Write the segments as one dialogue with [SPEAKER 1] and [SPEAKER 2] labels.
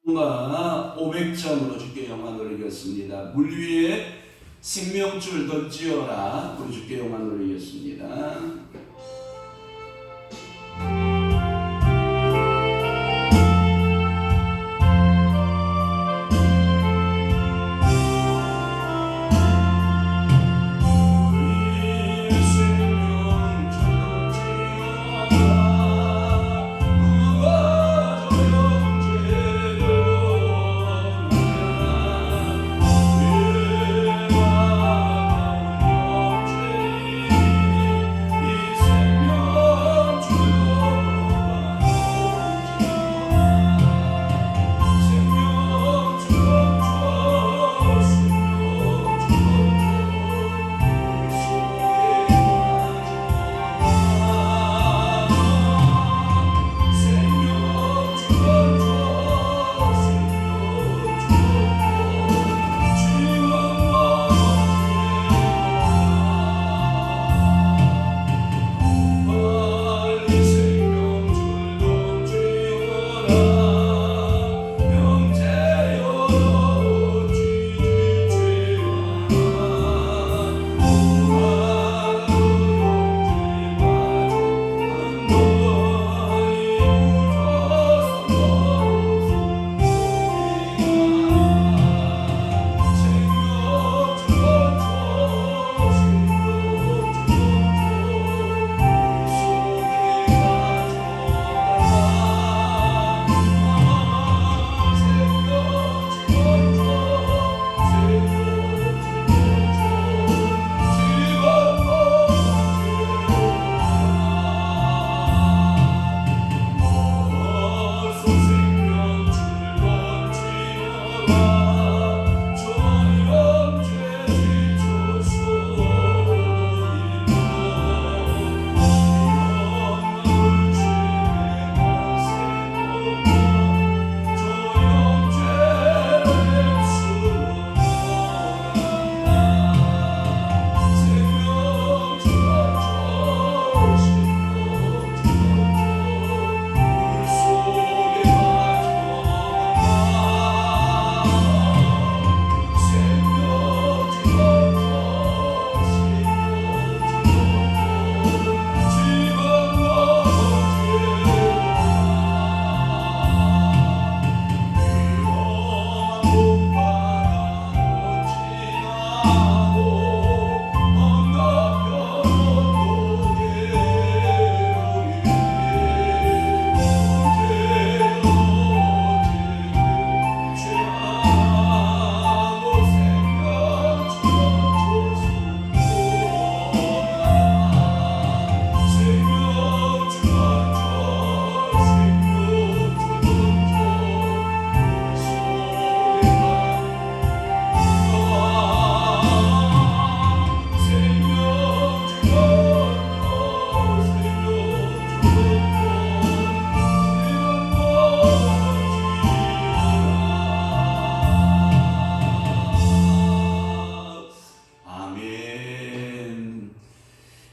[SPEAKER 1] 500점으로 주께 영광 돌리겠습니다. 물 위에 생명줄 던지어라. 우리 주께 영광 돌리겠습니다.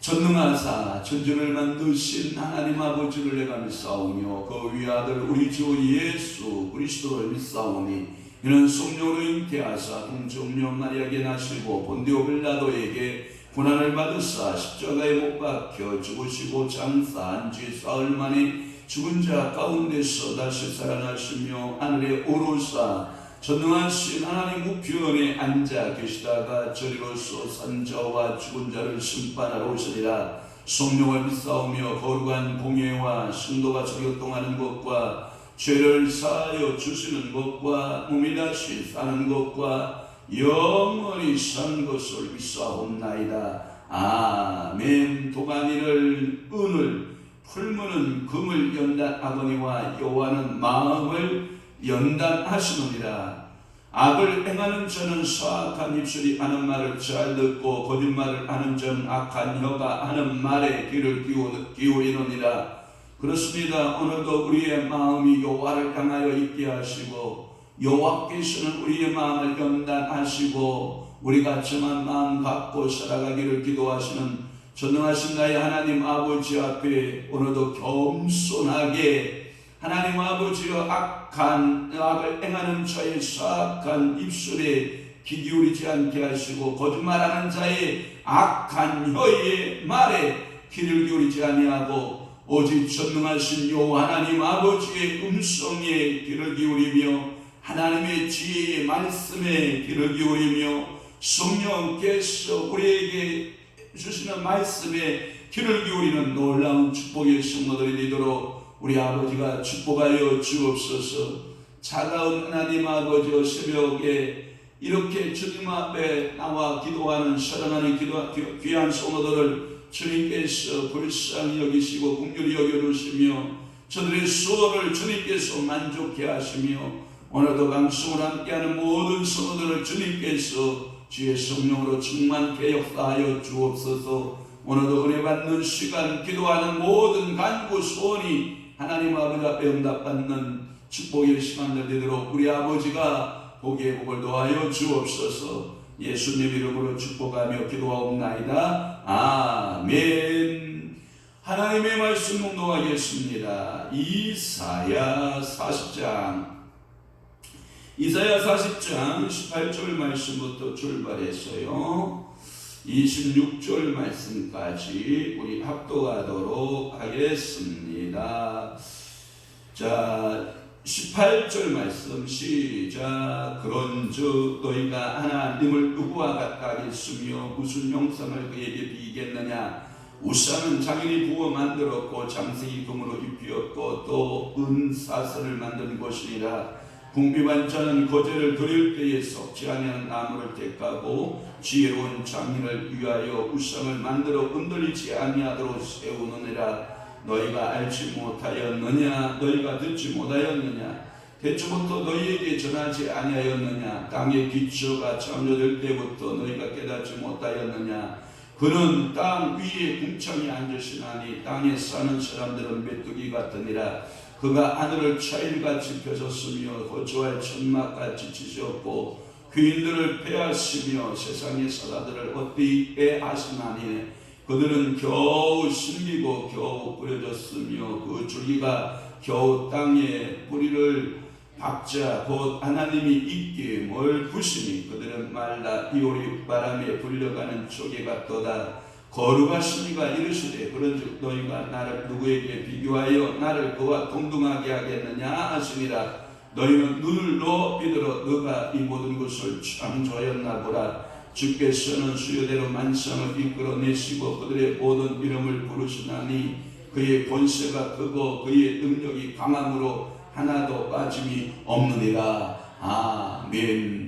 [SPEAKER 1] 전능하사 천지를 만드신 하나님 아버지를 내가 믿사오며 그 위아들 우리 주 예수 그리스도를 믿사오니 이는 성령으로 잉태하사 동정녀 마리아에게 나시고 본디오 빌라도에게 고난을 받으사 십자가에 못 박혀 죽으시고 장사한 지 사흘 만에 죽은 자 가운데서 다시 살아나시며 하늘에 오르사 전능하신 하나님 우편에 앉아 계시다가 저리로서 산자와 죽은 자를 심판하러 오시리라. 성령을 믿사오며 거룩한 공예와 성도가 저격동하는 것과 죄를 사하여 주시는 것과 몸이 다시 사는 것과 영원히 산 것을 믿사옵나이다. 아멘. 도가니를 은을 풀무는 금을 연단하거니와 여호와는 마음을 연단하시느니라. 악을 행하는 자는 사악한 입술이 하는 말을 잘 듣고 거짓말을 하는 자는 악한 혀가 하는 말에 귀를 기울이느니라. 그렇습니다. 오늘도 우리의 마음이 여호와를 향하여 있게 하시고 여호와께서는 우리의 마음을 연단하시고 우리가 정한 마음 갖고 살아가기를 기도하시는 전능하신 나의 하나님 아버지 앞에 오늘도 겸손하게 하나님 아버지여 악을 행하는 자의 사악한 입술에 귀 기울이지 않게 하시고 거짓말하는 자의 악한 혀의 말에 귀를 기울이지 아니하고 오직 전능하신 여호와 하나님 아버지의 음성에 귀를 기울이며 하나님의 지혜의 말씀에 귀를 기울이며 성령께서 우리에게 주시는 말씀에 귀를 기울이는 놀라운 축복의 성도들이 되도록 우리 아버지가 축복하여 주옵소서. 차가운 하나님 아버지여, 새벽에 이렇게 주님 앞에 나와 기도하는 사랑하는 귀한 성도들을 주님께서 불쌍히 여기시고 긍휼히 여겨주시며 저들의 수고를 주님께서 만족해 하시며 오늘도 방송을 함께하는 모든 성도들을 주님께서 주의 성령으로 충만케 역사하여 주옵소서. 오늘도 은혜 받는 시간, 기도하는 모든 간구 소원이 하나님 아버지 앞에 응답받는 축복의 시간들 되도록 우리 아버지가 보기에 복을 도하여 주옵소서. 예수님 이름으로 축복하며 기도하옵나이다. 아멘. 하나님의 말씀 묵상하겠습니다. 이사야 40장 18절 말씀부터 출발해서요 26절 말씀까지 우리 합독하도록 하겠습니다. 자, 18절 말씀 시작. 그런즉 너희가 하나님을 누구와 같다 하겠으며 무슨 형상을 그에게 비겠느냐. 우상은 장인이 부어 만들었고 장색이 금으로 입히었고 또 은사슬을 만든 것이니라. 궁핍한 자는 거제를 드릴 때에 썩지 아니한 나무를 택하고 지혜로운 장인을 위하여 우상을 만들어 흔들리지 아니하도록 세우느니라. 너희가 알지 못하였느냐. 너희가 듣지 못하였느냐. 대초부터 너희에게 전하지 아니하였느냐. 땅의 기초가 창조될 때부터 너희가 깨닫지 못하였느냐. 그는 땅 위에 궁창에 앉으시나니 땅에 사는 사람들은 메뚜기 같으니라. 그가 하늘을 차일같이 펴셨으며 거주할 천막같이 지셨고 귀인들을 패하시며 세상의 사자들을 엇되게 하시나니 그들은 겨우 심기고 겨우 뿌려졌으며 그 줄기가 겨우 땅에 뿌리를 박자 곧 하나님이 있기에 뭘 부시니 그들은 말라 이오리 바람에 불려가는 조개 같도다. 거룩하시니가 이르시되 그런즉 너희가 나를 누구에게 비교하여 나를 그와 동등하게 하겠느냐 하시니라. 너희는 눈을 높이 들어 너가 이 모든 것을 창조하였나 보라. 주께서는 수요대로 만상을 이끌어내시고 그들의 모든 이름을 부르시나니 그의 권세가 크고 그의 능력이 강함으로 하나도 빠짐이 없느니라. 아멘.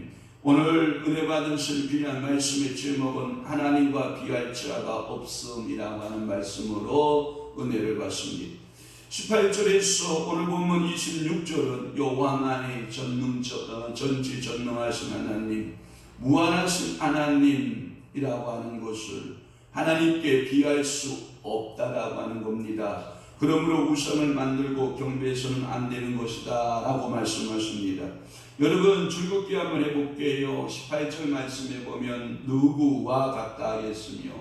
[SPEAKER 1] 오늘 은혜 받으실 귀한 말씀의 제목은 하나님과 비할 자가 없음이라고 하는 말씀으로 은혜를 받습니다. 18절에서 오늘 본문 26절은 왕 안에 전지전능하신 하나님, 무한하신 하나님이라고 하는 것을 하나님께 비할 수 없다라고 하는 겁니다. 그러므로 우상을 만들고 경배해서는 안 되는 것이다 라고 말씀하십니다. 여러분 즐겁게 한번 해볼게요. 18절 말씀에 보면 누구와 같다 하겠으며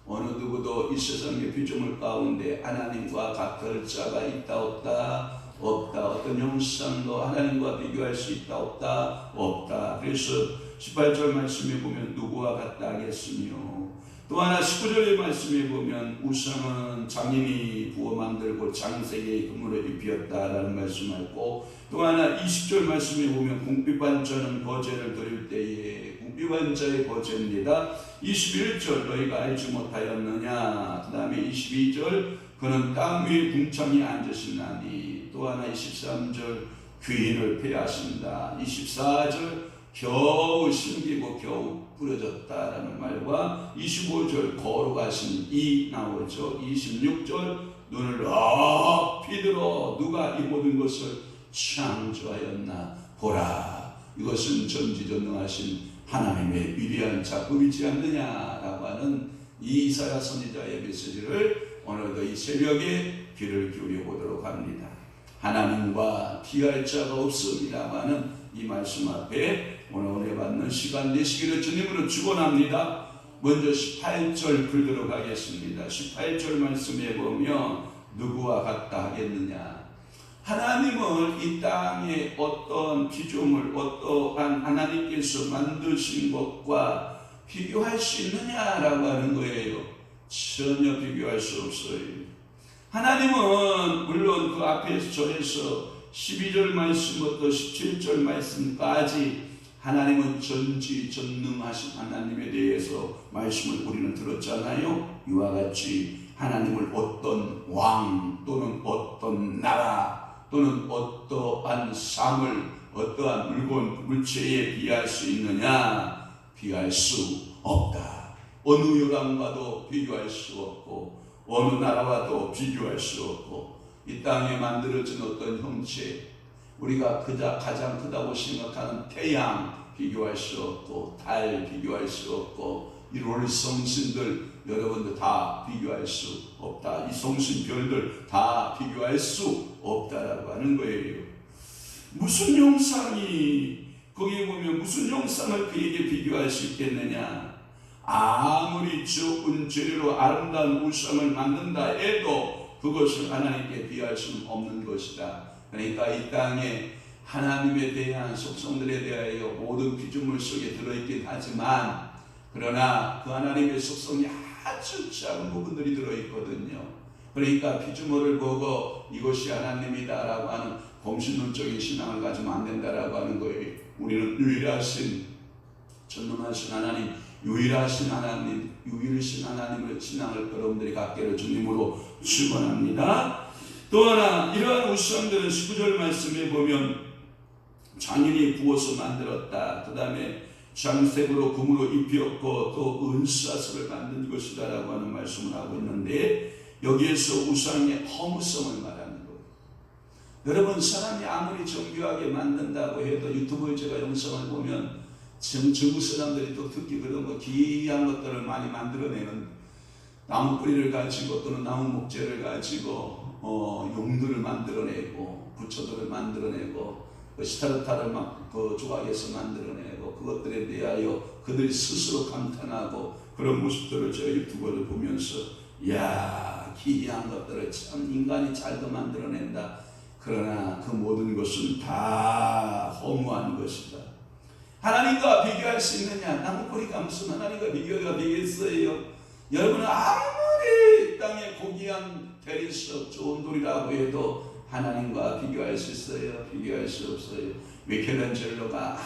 [SPEAKER 1] 어느 누구도 이 세상의 피조물 가운데 하나님과 같을 자가 있다 없다? 없다. 어떤 형상도 하나님과 비교할 수 있다 없다? 없다. 그래서 18절 말씀에 보면 누구와 같다 하겠으며 또 하나 19절의 말씀에 보면 우상은 장인이 부어 만들고 장색의 금으로 입히었다라는 말씀하고 또 하나 20절 말씀에 보면 궁핍한 자는 거제를 드릴 때에 궁핍한 자의 거제입니다. 21절 너희가 알지 못하였느냐. 그 다음에 22절 그는 땅 위에 궁창에 앉으시나니 또 하나 23절 귀인을 패하신다. 24절 겨우 심기고 겨우 뿌려졌다라는 말과 25절 거룩하신 이 나오죠. 26절 눈을 높이 들어 누가 이 모든 것을 창조하였나 보라. 이것은 전지전능하신 하나님의 위대한 작품이지 않느냐라고 하는 이 이사야 선지자의 메시지를 오늘도 이 새벽에 귀를 기울여 보도록 합니다. 하나님과 비할 자가 없음이라고 하는 이 말씀 앞에 오늘 은혜 받는 시간 되시기를 주님으로 축원합니다. 먼저 18절 풀도록 하겠습니다. 18절 말씀에 보면 누구와 같다 하겠느냐. 하나님을 이 땅에 어떤 피조물, 어떠한 하나님께서 만드신 것과 비교할 수 있느냐라고 하는 거예요. 전혀 비교할 수 없어요. 하나님은 물론 그 앞에서 저에서 12절 말씀부터 17절 말씀까지 하나님은 전지전능하신 하나님에 대해서 말씀을 우리는 들었잖아요. 이와 같이 하나님을 어떤 왕 또는 어떤 나라 또는 어떠한 삶을 어떠한 물건, 물체에 비할 수 있느냐? 비할 수 없다. 어느 요람과도 비교할 수 없고 어느 나라와도 비교할 수 없고 이 땅에 만들어진 어떤 형체, 우리가 가장 크다고 생각하는 태양 비교할 수 없고 달 비교할 수 없고 이 성신들 여러분들 다 비교할 수 없다. 이 성신별들 다 비교할 수 없다라고 하는 거예요. 무슨 형상이 거기에 보면 무슨 형상을 그에게 비교할 수 있겠느냐? 아무리 좋은 재료로 아름다운 우상을 만든다 해도 그것을 하나님께 비할 수는 없는 것이다. 그러니까 이 땅에 하나님에 대한 속성들에 대하여 모든 피조물 속에 들어있긴 하지만 그러나 그 하나님의 속성이 아주 작은 부분들이 들어있거든요. 그러니까 피조물을 보고 이것이 하나님이다라고 하는 공신론적인 신앙을 가지면 안 된다라고 하는 거예요. 우리는 유일하신 전능하신 하나님, 유일하신 하나님의 신앙을 여러분들이 갖기를 주님으로 축원합니다. 또 하나 이러한 우상들은 19절 말씀에 보면 장인이 부어서 만들었다. 그 다음에 장색으로 금으로 입혔고 또 은사슬을 만든 것이다라고 하는 말씀을 하고 있는데 여기에서 우상의 허무성을 말하는 거예요. 여러분 사람이 아무리 정교하게 만든다고 해도 유튜브에 제가 영상을 보면 중국 사람들이 또 특히 그런 거 귀한 것들을 많이 만들어내는 나무 뿌리를 가지고 또는 나무 목재를 가지고 용들을 만들어내고 부처들을 만들어내고 시타르타를 막 그 조각에서 만들어내고 그것들에 대하여 그들이 스스로 감탄하고 그런 모습들을 제가 유튜브를 보면서 야 기이한 것들을 참 인간이 잘도 만들어낸다. 그러나 그 모든 것은 다 허무한 것이다. 하나님과 비교할 수 있느냐? 나무뿌리가 무슨 하나님과 비교가 되겠어요? 여러분은 아무리 땅에 고귀한 대리석 좋은 돌이라고 해도 하나님과 비교할 수 있어요? 비교할 수 없어요. 미켈란젤로가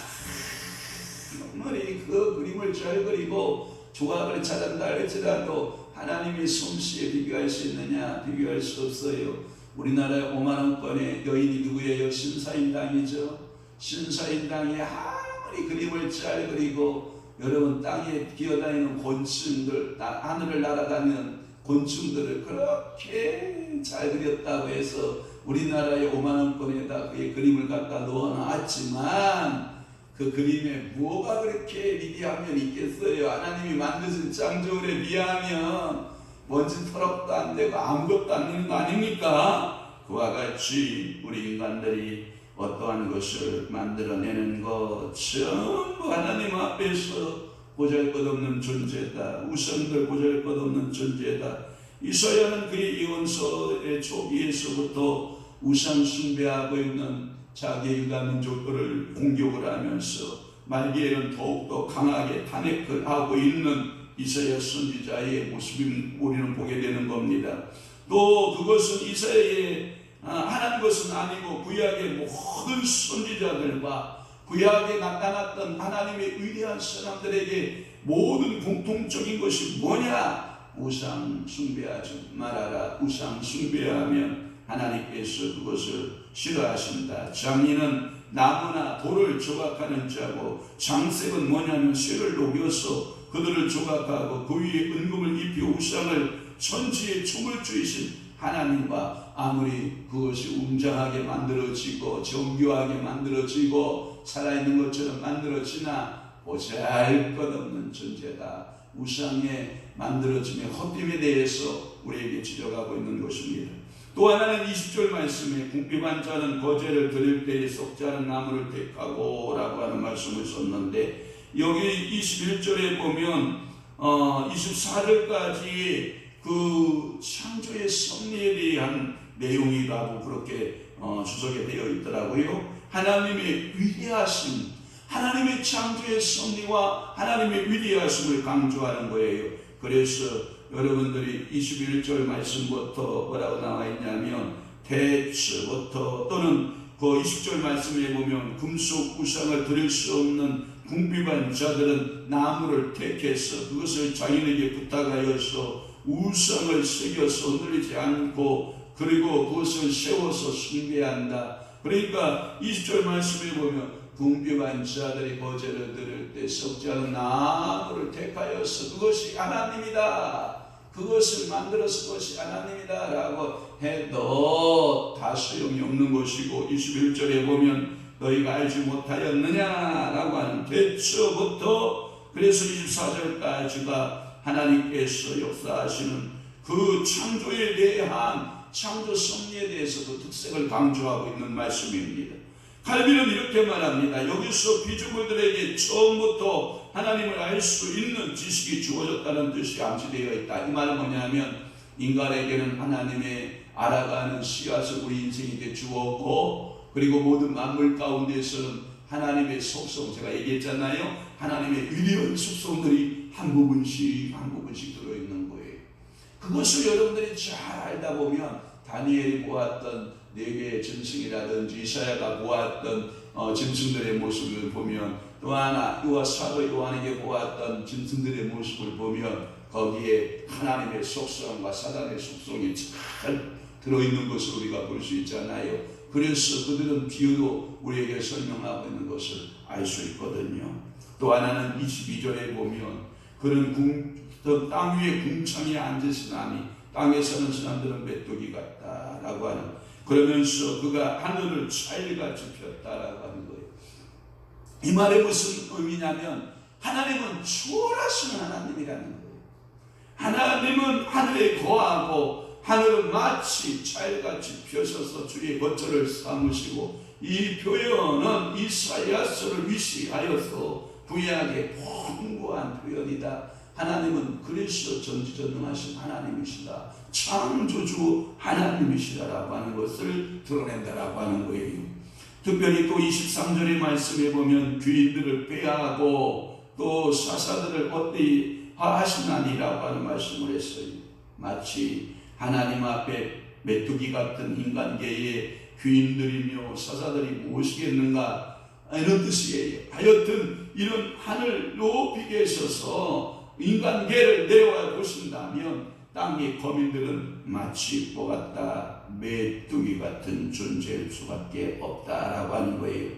[SPEAKER 1] 아무리 그 그림을 잘 그리고 조각을 잘한다 할지라도 하나님의 솜씨에 비교할 수 있느냐? 비교할 수 없어요. 우리나라의 5만원권의 여인이 누구예요? 신사임당이죠. 신사임당이 아무리 그림을 잘 그리고 여러분 땅에 기어다니는 곤충들, 하늘을 날아다니는 곤충들을 그렇게 잘 그렸다고 해서 우리나라의 5만원권에다 그의 그림을 갖다 넣어놨지만 그 그림에 뭐가 그렇게 위대하면 있겠어요? 하나님이 만드신 창조물에 비하면 먼지 털럭도 안 되고 아무것도 안 되는 거 아닙니까? 그와 같이 우리 인간들이 어떠한 것을 만들어내는 것 전부 하나님 앞에서 보잘것없는 존재다. 우상들 보잘것없는 존재다. 이사야는 그의 예언서의 초기에서부터 우상 숭배하고 있는 자기 유다 민족들을 공격을 하면서 말기에는 더욱더 강하게 탄핵을 하고 있는 이사야 선지자의 모습을 우리는 보게 되는 겁니다. 또 그것은 이사야의 하나님 것은 아니고 구약의 모든 선지자들과 구약에 나타났던 하나님의 위대한 사람들에게 모든 공통적인 것이 뭐냐? 우상 숭배하지 말아라. 우상 숭배하면 하나님께서 그것을 싫어하신다. 장인은 나무나 돌을 조각하는 자고 장색은 뭐냐면 쇠를 녹여서 그들을 조각하고 그 위에 은금을 입혀 우상을 천지의 춤을 추이신 하나님과 아무리 그것이 웅장하게 만들어지고 정교하게 만들어지고 살아있는 것처럼 만들어지나 보잘것없는 존재다. 우상의 만들어짐의 헛됨에 대해서 우리에게 지적하고 있는 것입니다. 또 하나는 20절 말씀에 궁핍한 자는 거제를 드릴 때에 썩지 않은 나무를 택하고 라고 하는 말씀을 썼는데 여기 21절에 보면 24절까지 그 창조의 섭리에 대한 내용이라고 그렇게 주석에 되어 있더라고요. 하나님의 위대하심, 하나님의 창조의 섭리와 하나님의 위대하심을 강조하는 거예요. 그래서 여러분들이 21절 말씀부터 뭐라고 나와 있냐면 대추부터 또는 그 20절 말씀에 보면 금속 우상을 드릴 수 없는 궁핍한 자들은 나무를 택해서 그것을 자기에게 부탁하여서 우상을 새겨서 흔들리지 않고 그리고 그것을 세워서 숭배한다. 그러니까 20절 말씀에 보면 궁핍한 자들이 거제를 들을 때 썩지 않은 나무를 택하여서 그것이 하나님이다. 그것을 만들어서 그것이 하나님이다 라고 해도 다 소용이 없는 것이고 21절에 보면 너희가 알지 못하였느냐라고 하는 대처부터 그래서 24절까지가 하나님께서 역사하시는 그 창조에 대한 창조 섭리에 대해서 그 특색을 강조하고 있는 말씀입니다. 칼빈은 이렇게 말합니다. 여기서 피조물들에게 처음부터 하나님을 알 수 있는 지식이 주어졌다는 뜻이 암시되어 있다. 이 말은 뭐냐면 인간에게는 하나님의 알아가는 씨앗을 우리 인생에게 주었고 그리고 모든 만물 가운데서는 하나님의 속성 제가 얘기했잖아요. 하나님의 위대한 속성들이 한 부분씩 들어있는 거예요. 그것을 여러분들이 잘 알다 보면 다니엘이 보았던 네 개의 짐승이라든지 이사야가 보았던 짐승들의 모습을 보면 또 하나 사도 요한에게 보았던 짐승들의 모습을 보면 거기에 하나님의 속성과 사단의 속성이 잘 들어있는 것을 우리가 볼 수 있잖아요. 그래서 그들은 비유로 우리에게 설명하고 있는 것을 알 수 있거든요. 또 하나는 22절에 보면 그는 땅 위에 궁창에 앉으신 아니 땅에 사는 사람들은 메뚜기 같다라고 하는 그러면서 그가 하늘을 찰같이 폈다라고 하는 거예요. 이 말이 무슨 의미냐면 하나님은 초월하신 하나님이라는 거예요. 하나님은 하늘에 거하고 하늘은 마치 찰같이 펴셔서 주의 거처를 삼으시고 이 표현은 이사야서를 위시하여서 구약의 풍부한 표현이다. 하나님은 그리스도 전지전능하신 하나님이시다. 창조주 하나님이시다라고 하는 것을 드러낸다라고 하는 거예요. 특별히 또 23절의 말씀에 보면 귀인들을 배하고 또 사사들을 어디 하시나니라고 하는 말씀을 했어요. 마치 하나님 앞에 메뚜기 같은 인간계의 귀인들이며 사사들이 무엇이겠는가 이런 뜻이에요. 하여튼 이런 하늘 높이 계셔서 인간계를 내려와 보신다면 땅의 거민들은 마치 뽀같다 메뚜기 같은 존재일 수밖에 없다라고 하는 거예요.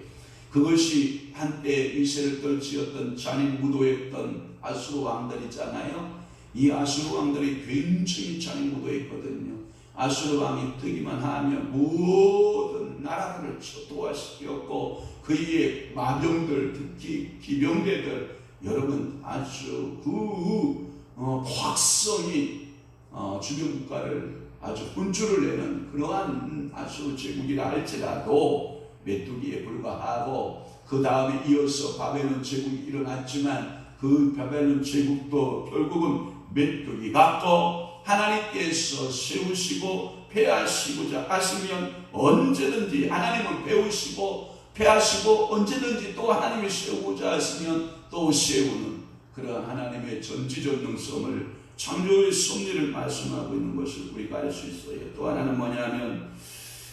[SPEAKER 1] 그것이 한때 위세를 떨치었던 잔인 무도했던 아수르 왕들 있잖아요. 이 아수르 왕들이 굉장히 잔인 무도했거든요. 아수르 왕이 뜨기만 하면 모든 나라들을 초토화시켰고 그의 마병들 특히 기병대들 여러분 아주 확성이 주변 국가를 아주 혼쭐을 내는 그러한 아수르 제국이라 할지라도 메뚜기에 불과하고 그 다음에 이어서 바벨론 제국이 일어났지만 그 바벨론 제국도 결국은 메뚜기 같고 하나님께서 세우시고 폐하시고자 하시면 언제든지 하나님은 배우시고 폐하시고 언제든지 또 하나님이 세우고자 하시면 또 세우는 그러한 하나님의 전지전능성을 창조의 섭리를 말씀하고 있는 것을 우리가 알 수 있어요. 또 하나는 뭐냐면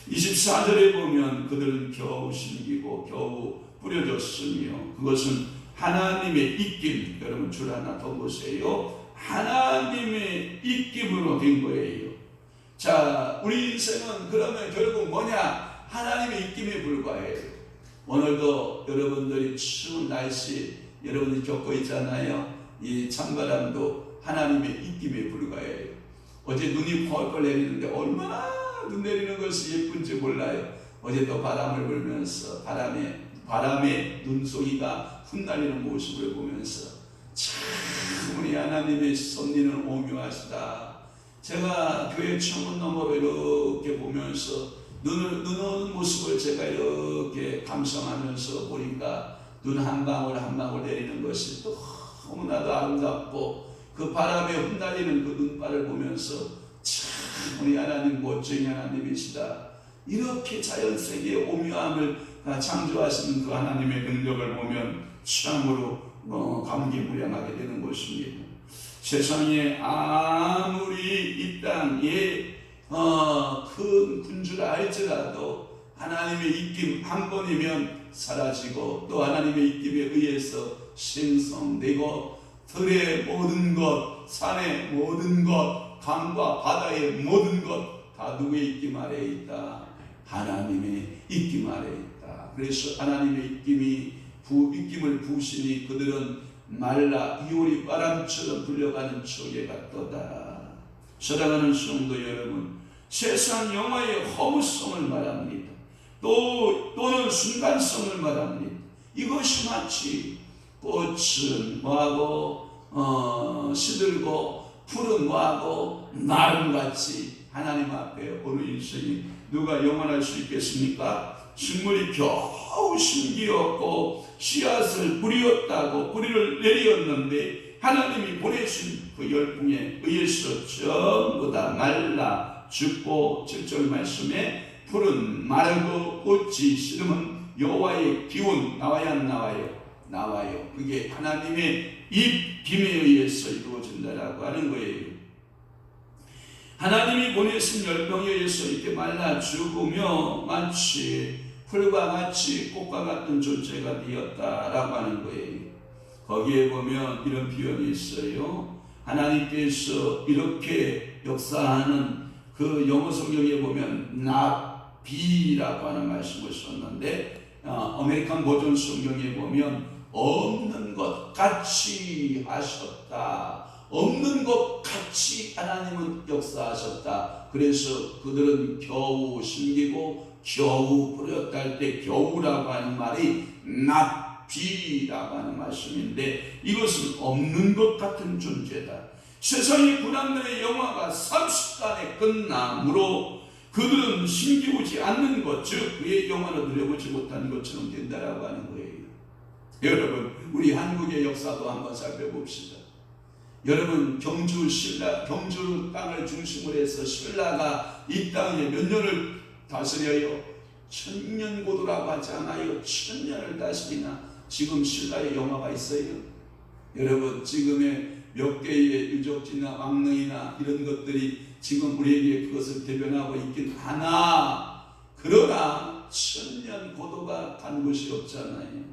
[SPEAKER 1] 24절에 보면 그들은 겨우 심기고 겨우 뿌려졌으며 그것은 하나님의 입김 여러분 줄 하나 더 보세요. 하나님의 입김으로 된 거예요. 자 우리 인생은 그러면 결국 뭐냐 하나님의 입김에 불과해요. 오늘도 여러분들이 추운 날씨 여러분이 겪고 있잖아요. 이 찬바람도 하나님의 입김에 불과해요. 어제 눈이 펄펄 내리는데 얼마나 눈 내리는 것이 예쁜지 몰라요. 어제 또 바람을 불면서 바람에 눈송이가 흩날리는 모습을 보면서 참 우리 하나님의 섭리는 오묘하시다. 제가 교회 창문 너머로 이렇게 보면서 눈 오는 모습을 제가 이렇게 감상하면서 보니까 눈 한 방울 한 방울 내리는 것이 너무나도 아름답고 그 바람에 흩날리는 그 눈발을 보면서 참 우리 하나님 멋쟁이 하나님이시다. 이렇게 자연세계의 오묘함을 창조하시는 그 하나님의 능력을 보면 참으로 감개무량하게 되는 것입니다. 세상에 아무리 이 땅에 큰 군주라 할지라도 하나님의 입김 한 번이면 사라지고 또 하나님의 입김에 의해서 생성되고 들의 모든 것, 산의 모든 것, 강과 바다의 모든 것 다 누구의 입김 아래에 있다? 하나님의 입김 아래에 있다. 그래서 하나님의 입김을 부으시니 그들은 말라 이오리 바람처럼 불려가는 조개 같도다. 사랑하는 성도 여러분, 세상 영화의 허무성을 말합니다. 또는 순간성을 말합니다. 이것이 마치 꽃은 뭐하고 시들고 푸른 뭐하고 나름같이 하나님 앞에 어느 인생이 누가 영원할 수 있겠습니까? 식물이 겨우 심기었고 씨앗을 뿌리었다고 뿌리를 내리었는데 하나님이 보내신 그 열풍에 의해서 전부 다 말라 죽고 7절 말씀에 풀은 마르고 꽃이 시들면 여호와의 기운 나와야 안 나와요? 나와요. 그게 하나님의 입김에 의해서 이루어진다라고 하는 거예요. 하나님이 보내신 열병에 의해서 이렇게 말라 죽으며 마치 풀과 같이 꽃과 같은 존재가 되었다라고 하는 거예요. 거기에 보면 이런 표현이 있어요. 하나님께서 이렇게 역사하는 그 영어 성경에 보면 나비라고 하는 말씀을 썼는데 아메리칸 버전 성경에 보면 없는 것 같이 하셨다. 없는 것 같이 하나님은 역사하셨다. 그래서 그들은 겨우 심기고 겨우 뿌렸다 할 때 겨우라고 하는 말이 나비라고 하는 말씀인데 이것은 없는 것 같은 존재다. 세상의 군왕들의 영화가 30단에 끝나므로 그들은 심기우지 않는 것, 즉 그의 영화를 누려보지 못하는 것처럼 된다라고 하는 거예요. 여러분, 우리 한국의 역사도 한번 살펴봅시다. 여러분, 경주 땅을 중심으로 해서 신라가 이 땅에 몇 년을 다스려요? 1000년 고도라고 하지 않아요? 1000년을 다스리나 지금 신라의 영화가 있어요. 여러분, 지금의 몇 개의 유적지나 왕릉이나 이런 것들이 지금 우리에게 그것을 대변하고 있긴 하나 그러나 1000년 고도가 간 곳이 없잖아요.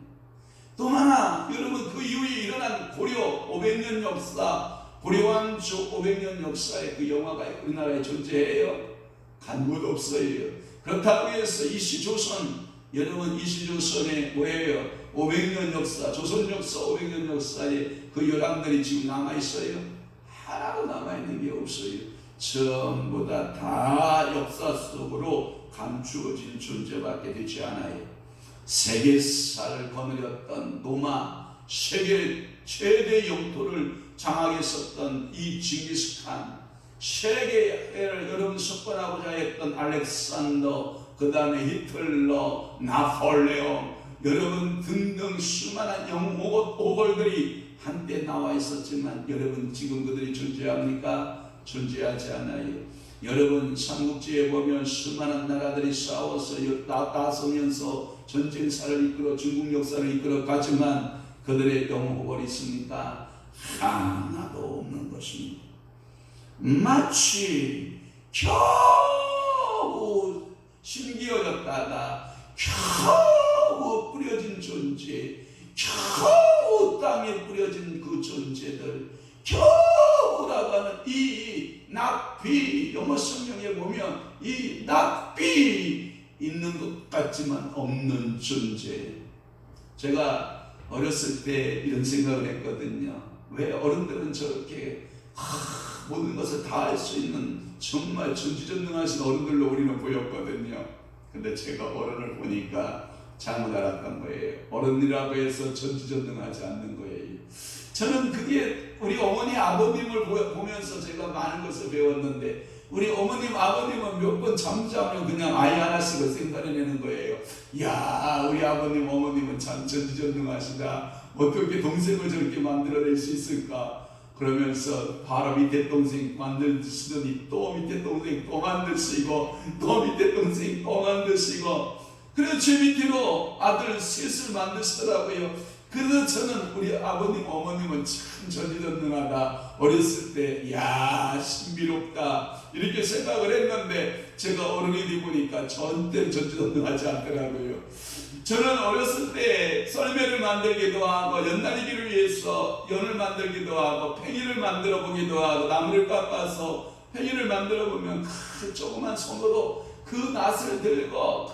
[SPEAKER 1] 또 하나, 여러분, 그 이후에 일어난 고려 500년 역사, 고려왕조 500년 역사의 그 영화가 우리나라에 존재해요? 간 곳 없어요. 그렇다고 해서 이시조선, 여러분 이시조선의 뭐예요? 500년 역사, 조선 역사 500년 역사에 그 열왕들이 지금 남아있어요? 하나도 남아있는 게 없어요. 전부 다 역사 속으로 감추어진 존재밖에 되지 않아요. 세계사를 거느렸던 로마, 세계 최대 영토를 장악했었던 이 징기스칸, 세계를 여러분 석권하고자 했던 알렉산더, 그 다음에 히틀러, 나폴레옹, 여러분 등등 수많은 오골들이 한때 나와 있었지만 여러분 지금 그들이 존재합니까? 존재하지 않아요. 여러분 삼국지에 보면 수많은 나라들이 싸워서 나서면서 전쟁사를 이끌어 중국 역사를 이끌어 가지만 그들의 영호벌이 있습니까? 하나도 없는 것입니다. 마치 겨우 심기어졌다가 겨우 뿌려진 존재, 겨우 땅에 뿌려진 그 존재들, 겨우라고 하는 이 낙비, 영어 성경에 보면 이 낙비 있는 것 같지만 없는 존재. 제가 어렸을 때 이런 생각을 했거든요. 왜 어른들은 저렇게 모든 것을 다 할 수 있는 정말 전지전능하신 어른들로 우리는 보였거든요. 근데 제가 어른을 보니까 잘못 알았던 거예요. 어른이라고 해서 전지전능하지 않는 거예요. 저는 그게 우리 어머니 아버님을 보면서 제가 많은 것을 배웠는데 우리 어머님 아버님은 몇 번 잠자면 그냥 아이 하나씩을 생각해내는 거예요. 야, 우리 아버님 어머님은 참 전지전능하시다. 어떻게 동생을 저렇게 만들어낼 수 있을까? 그러면서 바로 밑에 동생 만드시더니 또 밑에 동생 또 만드시고 또 밑에 동생 또 만드시고, 그래서 제 밑으로 아들 셋을 만드시더라고요. 그래서 저는 우리 아버님 어머님은 참 전지전능하다, 어렸을 때 야 신비롭다 이렇게 생각을 했는데, 제가 어른이 되보니까 절대 전지전능하지 않더라고요. 저는 어렸을 때 썰매를 만들기도 하고, 연날리기를 위해서 연을 만들기도 하고, 팽이를 만들어 보기도 하고, 나무를 깎아서 팽이를 만들어 보면 그 조그만 손으로 그 낫을 들고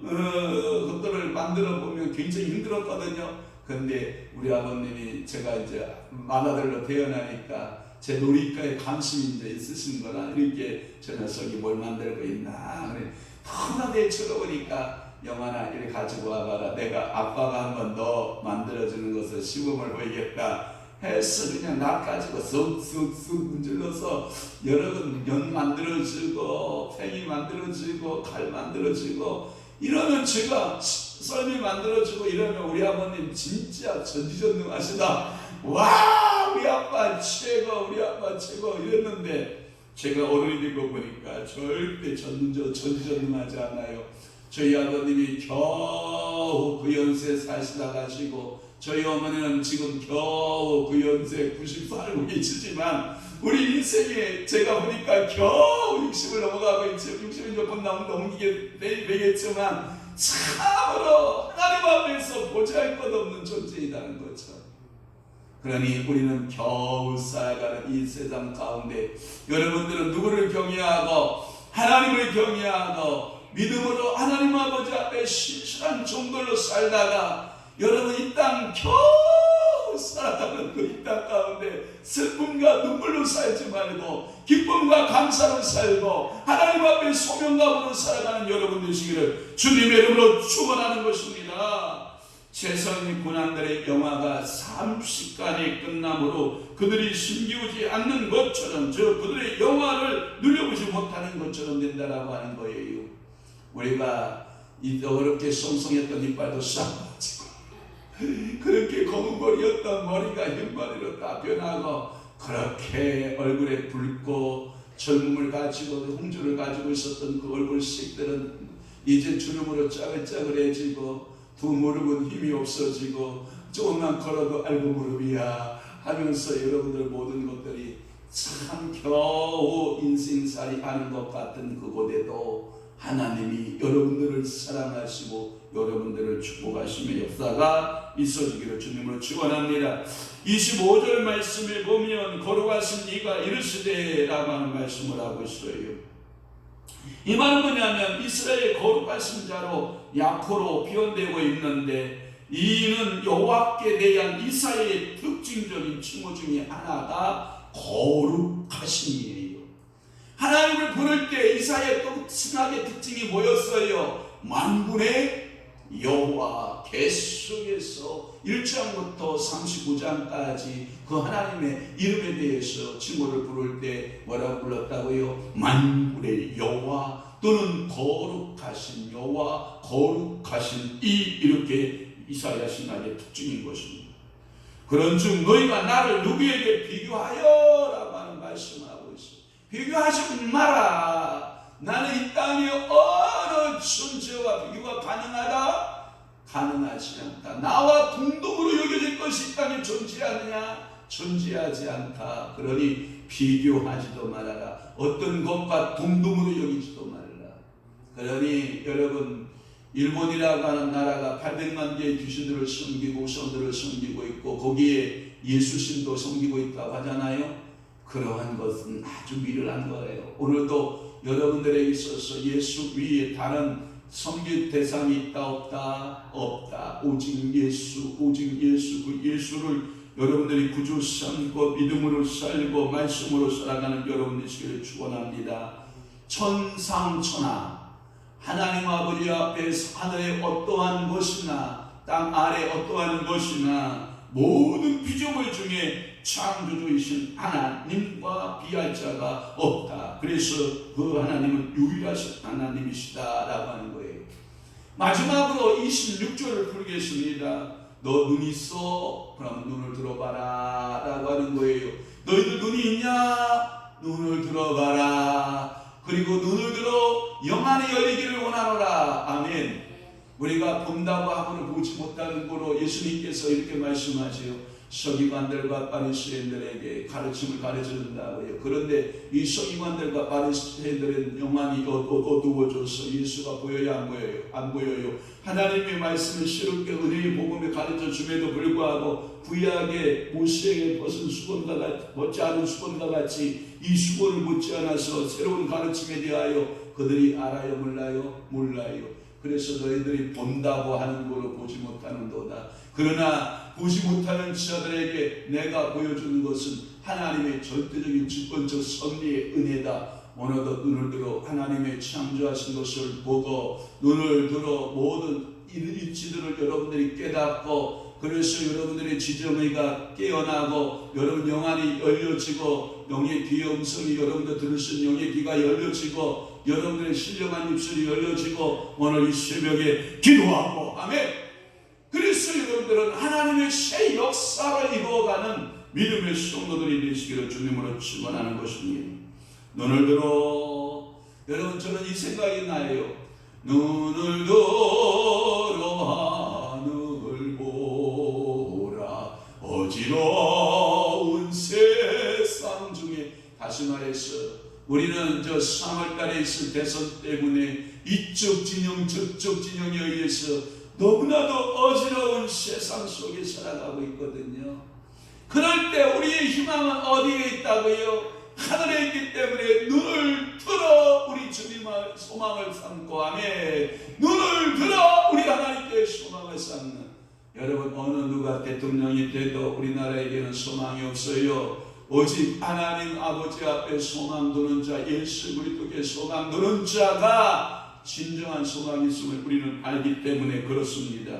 [SPEAKER 1] 그것들을 만들어 보면 굉장히 힘들었거든요. 근데 우리 아버님이 제가 이제 맏아들로 태어나니까 제 놀이과에 관심이 이제 있으신 거라, 이렇게 저 녀석이 뭘 만들고 있나, 그래 하나대 쳐다보니까 영환아 이렇게 가지고 와봐라, 내가 아빠가 한번 너 만들어주는 것을 시범을 보이겠다 해서 그냥 나 가지고 쑥쑥쑥 문질러서 여러 번 연 만들어주고 팽이 만들어주고 칼 만들어주고 이러면, 제가 썰매 만들어주고 이러면 우리 아버님 진짜 전지전능하시다, 와 우리 아빠 최고 우리 아빠 최고 이랬는데, 제가 어른이 되고 보니까 절대 전지전능하지 않아요. 저희 아버님이 겨우 그 연세 사시다 가시고, 저희 어머니는 지금 겨우 그 연세 90살고 계시지만, 우리 인생에 제가 보니까 겨우 60을 넘어가고 있죠. 60을 조금 넘기게 되겠지만 참으로 하나님 앞에서 보잘것없는 존재이라는 거죠. 그러니 우리는 겨우 살아가는 이 세상 가운데, 여러분들은 누구를 경외하고 하나님을 경외하고 믿음으로 하나님 아버지 앞에 신실한 종들로 살다가, 여러분 이 땅 겨우 살아가는 그 이 땅 가운데 슬픔과 눈물로 살지 말고 기쁨과 감사로 살고 하나님 앞에 소명감으로 살아가는 여러분 되시기를 주님의 이름으로 축원하는 것입니다. 세상 고난들의 영화가 잠시간에 끝나므로 그들이 힘기우지 않는 것처럼, 그들의 영화를 누려보지 못하는 것처럼 된다라고 하는 거예요. 우리가 이 어렵게 송송했던 이빨도 싹 빠지고, 그렇게 검은 머리였던 머리가 흰머리로 다 변하고, 그렇게 얼굴에 붉고 젊음을 가지고 홍주를 가지고 있었던 그 얼굴색들은 이제 주름으로 짜글짜글해지고, 두 무릎은 힘이 없어지고, 조금만 걸어도 알고 무릎이야 하면서 여러분들 모든 것들이 참 겨우 인생살이 하는 것 같은 그곳에도 하나님이 여러분들을 사랑하시고 여러분들을 축복하시며 역사가 있어지기를 주님으로 축원합니다. 25절 말씀에 보면 거룩하신 이가 이르시되 라고 하는 말씀을 하고 있어요. 이 말은 뭐냐면, 이스라엘 거룩하신 자로 야코로 표현되고 있는데, 이는 여호와께 대한 이사야의 특징적인 칭호 중에 하나가 거룩하심이에요. 하나님을 부를 때 이사야의 또 신학의 특징이 뭐였어요? 만군의 여호와. 계속해서 1장부터 39장까지 그 하나님의 이름에 대해서 칭호를 부를 때 뭐라고 불렀다고요? 만군의 여호와 또는 거룩하신 여호와, 거룩하신 이, 이렇게 이사야 신학의 특징인 것입니다. 그런즉 너희가 나를 누구에게 비교하여? 라고 하는 말씀을 하고 있어요. 비교하지 마라. 나는 이 땅의 어느 존재와 비교가 가능하다? 가능하지 않다. 나와 동등으로 여겨질 것이 이 땅에 존재하느냐? 존재하지 않다. 그러니 비교하지도 말아라. 어떤 것과 동등으로 여기지도 말라. 그러니 여러분, 일본이라고 하는 나라가 800만 개의 귀신들을 섬기고 성들을 섬기고 있고, 거기에 예수신도 섬기고 있다고 하잖아요. 그러한 것은 아주 미련한 거예요. 오늘도 여러분들에게 있어서 예수 위에 다른 섬길 대상이 있다 없다? 없다. 오직 예수, 오직 예수. 그 예수를 여러분들이 구주 삼고 믿음으로 살고 말씀으로 살아가는 여러분 되시기를 축원합니다. 천상천하 하나님 아버지 앞에서 하늘에 어떠한 것이나 땅 아래 어떠한 것이나 모든 피조물 중에 창조주이신 하나님과 비할 자가 없다. 그래서 그 하나님은 유일하신 하나님이시다 라고 하는 거예요. 마지막으로 26절을 풀겠습니다. 너 눈 있어? 그럼 눈을 들어봐라 라고 하는 거예요. 너희들 눈이 있냐? 눈을 들어봐라. 그리고 눈을 들어 영안이 열리기를 원하노라. 아멘. 우리가 본다고 하고는 보지 못하는 거로 예수님께서 이렇게 말씀하세요. 서기관들과 바리새인들에게 가르침을 가르쳐준다고요. 그런데 이 서기관들과 바리새인들의 영안이 어두워져서 예수가 보여야 안 보여요? 안 보여요. 하나님의 말씀을 새롭게 은혜의 복음을 가르쳐 줌에도 불구하고 구약의 모세에게 벗은 수건과 같이, 벗지 않은 수건과 같이 이 수건을 벗지 않아서 새로운 가르침에 대하여 그들이 알아요? 몰라요? 몰라요. 그래서 너희들이 본다고 하는 거로 보지 못하는도다. 그러나 보지 못하는 자들에게 내가 보여주는 것은 하나님의 절대적인 주권적 섭리의 은혜다. 오늘도 눈을 들어 하나님의 창조하신 것을 보고 눈을 들어 모든 이치들을 여러분들이 깨닫고, 그래서 여러분들의 지정의가 깨어나고 여러분 영안이 열려지고 영의 귀의 음성이 여러분들 들을 수 있는 영의 귀가 열려지고 여러분들의 신령한 입술이 열려지고 오늘 이 새벽에 기도하고, 아멘. 그래서 여러분들은 하나님의 새 역사를 이루어가는 믿음의 성도들이 되시기를 주님으로 축원하는 것입니다. 눈을 들어, 여러분 저는 이 생각이 나요. 눈을 들어 하늘 보라. 어지러운 세상 중에, 다시 말해서 우리는 저 3월달에 있을 대선 때문에 이쪽 진영 저쪽 진영에 의해서 너무나도 어지러운 세상 속에 살아가고 있거든요. 그럴 때 우리의 희망은 어디에 있다고요? 하늘에 있기 때문에 눈을 들어 우리 주님의 소망을 삼고, 아멘. 눈을 들어 우리 하나님께 소망을 삼는, 여러분 어느 누가 대통령이 돼도 우리나라에게는 소망이 없어요. 오직 하나님 아버지 앞에 소망 두는 자, 예수 그리스도께 소망 두는 자가 진정한 소망이 있음을 우리는 알기 때문에 그렇습니다.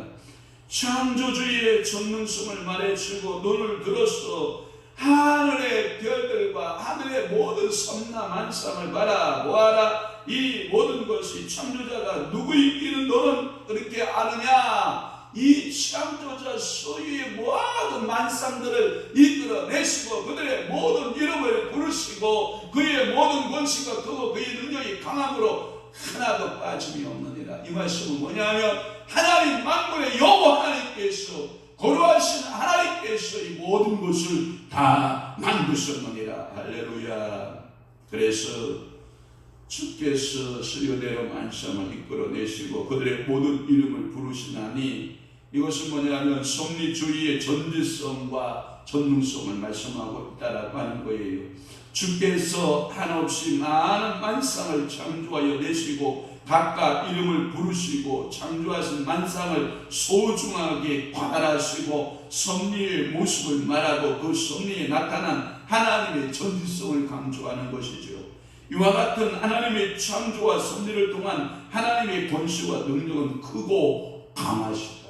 [SPEAKER 1] 창조주의 전능성을 말해주고 눈을 들어서 하늘의 별들과 하늘의 모든 섬나만상을 바라보아라. 이 모든 것이 창조자가 누구이기는 너는 그렇게 아느냐? 이 창조자 소유의 모든 만상들을 이끌어내시고 그들의 모든 이름을 부르시고 그의 모든 권세가 크고 그의 능력이 강함으로 하나도 빠짐이 없느니라. 이 말씀은 뭐냐면 하나님 만군의 여호와 하나님께서, 거룩하신 하나님께서 이 모든 것을 다 만드셨느니라. 할렐루야. 그래서 주께서 수요대로 만상을 이끌어내시고 그들의 모든 이름을 부르시나니, 이것은 뭐냐면 섭리주의의 전지성과 전능성을 말씀하고 있다라고 하는 거예요. 주께서 한없이 많은 만상을 창조하여 내시고 각각 이름을 부르시고 창조하신 만상을 소중하게 관할하시고 섭리의 모습을 말하고 그 섭리에 나타난 하나님의 전지성을 강조하는 것이죠. 이와 같은 하나님의 창조와 섭리를 통한 하나님의 권세와 능력은 크고 강하시다.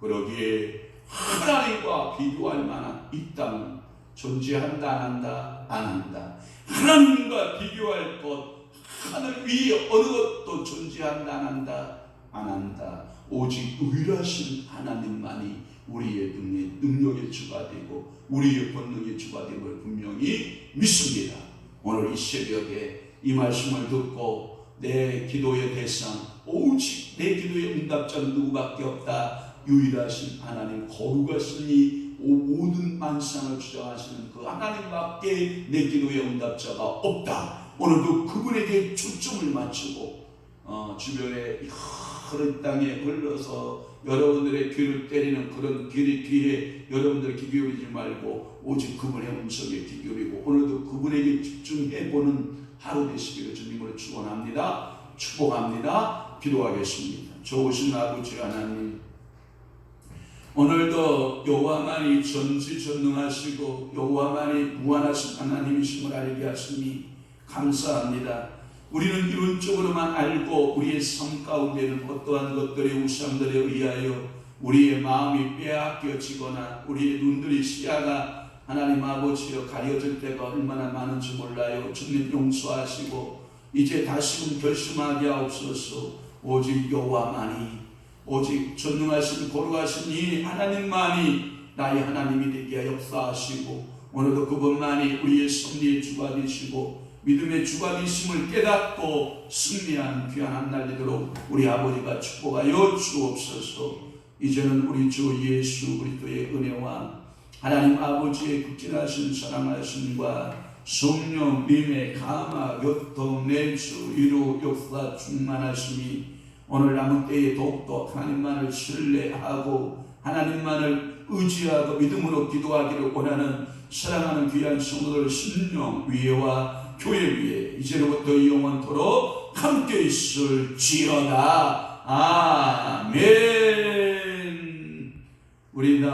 [SPEAKER 1] 그러기에 하나님과 비교할 만한 이 땅은 존재한다 안 한다? 안 한다. 하나님과 비교할 것, 하늘 위에 어느 것도 존재한다 안 한다? 안 한다. 오직 의라신 하나님만이 우리의 능력의 주가 되고 우리의 본능의 주가 됨을 분명히 믿습니다. 오늘 이 새벽에 이 말씀을 듣고 내 기도의 대상, 오직 내 기도의 응답자는 누구밖에 없다. 유일하신 하나님, 거룩하신 이 모든 만상을 주장하시는 그 하나님밖에 내 기도의 응답자가 없다. 오늘도 그분에게 초점을 맞추고 주변에 큰 땅에 걸러서 여러분들의 귀를 때리는 그런 귀에 여러분들 귀 기울이지 말고 오직 그분의 음성에 귀 기울이고 오늘도 그분에게 집중해보는 하루 되시기를 주님으로 축원합니다. 축복합니다. 기도하겠습니다. 좋으신 아버지 하나님, 오늘도 여호와만이 전지전능하시고 여호와만이 무한하신 하나님이심을 알게 하시니 감사합니다. 우리는 이론적으로만 알고 우리의 삶 가운데는 어떠한 것들의 우상들에 의하여 우리의 마음이 빼앗겨지거나 우리의 눈들이 시야가 하나님 아버지여 가려질 때가 얼마나 많은지 몰라요. 주님 용서하시고 이제 다시금 결심하게 하옵소서. 오직 여호와만이 오직 전능하신 거룩하신 이 하나님만이 나의 하나님이 되게 역사하시고 오늘도 그분만이 우리의 승리의 주가 되시고 믿음의 주가 되심을 깨닫고 승리한 귀한 한 날 되도록 우리 아버지가 축복하여 주옵소서. 이제는 우리 주 예수 그리스도의 은혜와 하나님 아버지의 극진하신 사랑하심과 성령님의 감화 교통 내주 위로 역사 충만하심이 오늘 남은 때에 더욱더 하나님만을 신뢰하고 하나님만을 의지하고 믿음으로 기도하기를 원하는 사랑하는 귀한 성도들 심령 위에와 교회 위에 이제로부터 영원토록 함께 있을지어다. 아멘. 우리